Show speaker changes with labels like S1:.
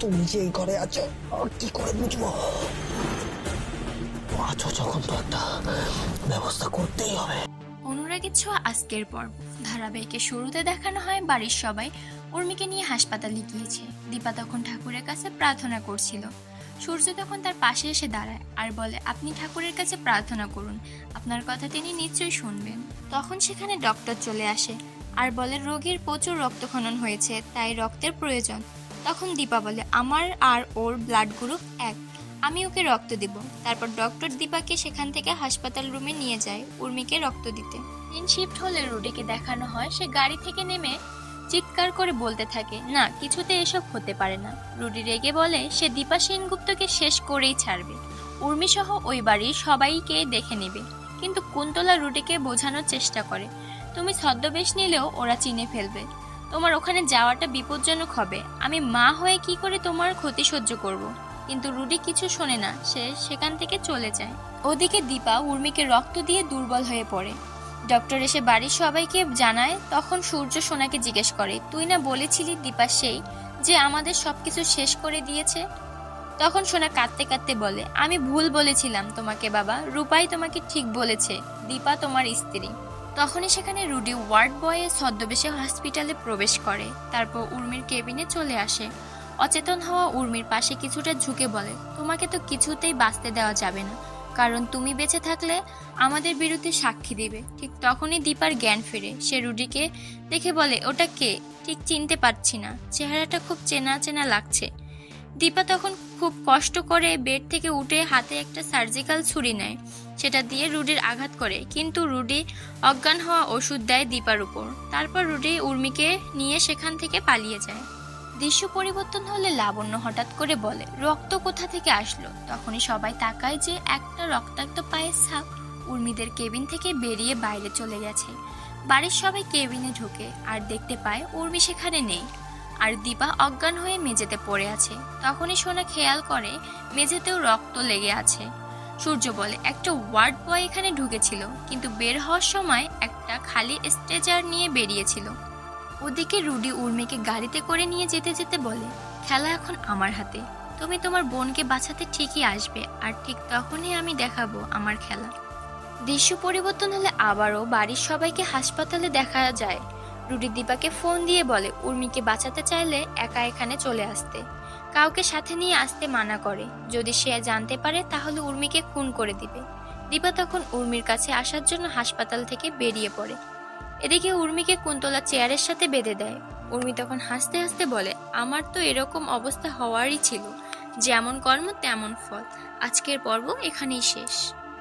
S1: তুমি যে এই ঘরে আছো কি করে বুঝবো? আছো যখন তো একটা ব্যবস্থা করতেই হবে।
S2: অনুরাগের ছোঁয়া আজকের পর্ব ধারাবাহিকের শুরুতে দেখানো হয় বাড়ির সবাই উর্মিকে নিয়ে হাসপাতালে গিয়েছে। দীপা তখন ঠাকুরের কাছে প্রার্থনা করছিল। সূর্য তখন তার পাশে এসে দাঁড়ায় আর বলে, আপনি ঠাকুরের কাছে প্রার্থনা করুন, আপনার কথা তিনি নিশ্চয়ই শুনবেন। তখন সেখানে ডক্টর চলে আসে আর বলে, রোগীর প্রচুর রক্তক্ষরণ হয়েছে, তাই রক্তের প্রয়োজন। তখন দীপা বলে, আমার আর ওর ব্লাড গ্রুপ এক, আমি ওকে রক্ত দিব। তারপর ডক্টর দীপাকে সেখান থেকে হাসপাতাল রুমে নিয়ে যায় উর্মিকে রক্ত দিতে। দিন শিফট হলে রুডিকে দেখানো হয় সে গাড়ি থেকে নেমে চিৎকার করে বলতে থাকে, না কিছুতে এসব হতে পারে না। রুডি রেগে বলে সে দীপা সেনগুপ্তকে শেষ করেই ছাড়বে, উর্মি সহ ওই বাড়ির সবাইকে দেখে নেবে। কিন্তু কুন্তলা রুডিকে বোঝানোর চেষ্টা করে, তুমি ছদ্মবেশ নিলেও ওরা চিনে ফেলবে, তোমার ওখানে যাওয়াটা বিপজ্জনক হবে, আমি মা হয়ে কি করে তোমার ক্ষতি সহ্য করব। কিন্তু রুডি কিছু শোনে না, সে সেখান থেকে চলে যায়। ওদিকে দীপা উর্মিকে রক্ত দিয়ে দুর্বল হয়ে পড়ে। ডক্টর এসে বাড়ির সবাইকে জানায়। তখন সূর্য সোনাকে জিজ্ঞেস করে, তুই না বলেছিলি দীপা সেই যে আমাদের সবকিছু শেষ করে দিয়েছে? তখন সোনা কাঁদতে কাঁদতে বলে, আমি ভুল বলেছিলাম তোমাকে বাবা, রূপাই তোমাকে ঠিক বলেছে, দীপা তোমার স্ত্রী। তখনই সেখানে রুডি ওয়ার্ড বয়ে ছদ্মবেশে হসপিটালে প্রবেশ করে। তারপর উর্মির কেবিনে চলে আসে। অচেতন হওয়া উর্মির পাশে কিছুটা ঝুঁকে বলে, তোমাকে তো কিছুতেই বাঁচতে দেওয়া যাবে না, কারণ তুমি বেঁচে থাকলে আমাদের বিরুদ্ধে সাক্ষী দিবে। ঠিক তখনই দীপার জ্ঞান ফেরে। সে রুডিকে দেখে বলে, ওটা কে? ঠিক চিনতে পারছি না, চেহারাটা খুব চেনা চেনা লাগছে। দীপা তখন খুব কষ্ট করে বেড থেকে উঠে হাতে একটা সার্জিক্যাল ছুরি নেয়, সেটা দিয়ে রুডির আঘাত করে, কিন্তু রুডি অজ্ঞান হওয়া ওষুধ দেয় দীপার উপর। তারপর রুডি উর্মিকে নিয়ে সেখান থেকে পালিয়ে যায়। দৃশ্য পরিবর্তন হলে লাবণ্য হঠাৎ করে বলে, রক্ত কোথা থেকে আসলো? তখনই সবাই তাকায় যে একটা রক্তাক্ত পায়ের ছাপ উর্মিদের কেবিন থেকে বেরিয়ে বাইরে চলে গেছে। বাড়ির সবাই কেবিনে ঢোকে আর দেখতে পায় উর্মি সেখানে নেই, আর দীপা অজ্ঞান হয়ে মেঝেতে পড়ে আছে। তখনই সোনা খেয়াল করে মেঝেতেও রক্ত লেগে আছে। সূর্য বলে, একটা ওয়ার্ড বয় এখানে ঢুকেছিল, কিন্তু বের হওয়ার সময় একটা খালি স্ট্রেচার নিয়ে বেরিয়েছিল। ওদিকে রুডি উর্মিকে গাড়িতে করে নিয়ে যেতে যেতে বলে, খেলা এখন আমার হাতে, তুমি তোমার বোনকে বাঁচাতে ঠিকই আসবে, আর ঠিক তখনই আমি দেখাবো আমার খেলা। দৃশ্য পরিবর্তন হলে আবারও বাড়ির সবাইকে হাসপাতালে দেখা যায়। রুডি দীপাকে ফোন দিয়ে বলে, উর্মিকে বাঁচাতে চাইলে একা এখানে চলে আসতে, কাউকে সাথে নিয়ে আসতে মানা করে, যদি সে জানতে পারে তাহলে উর্মিকে খুন করে দিবে। দীপা তখন উর্মির কাছে আসার জন্য হাসপাতাল থেকে বেরিয়ে পড়ে। এদিকে উর্মিকে কুন্তলা চেয়ারের সাথে বেঁধে দেয়। উর্মি তখন হাসতে হাসতে বলে, আমার তো এরকম অবস্থা হওয়ারই ছিল, যেমন কর্ম তেমন ফল, আজকের পর্ব এখানেই শেষ।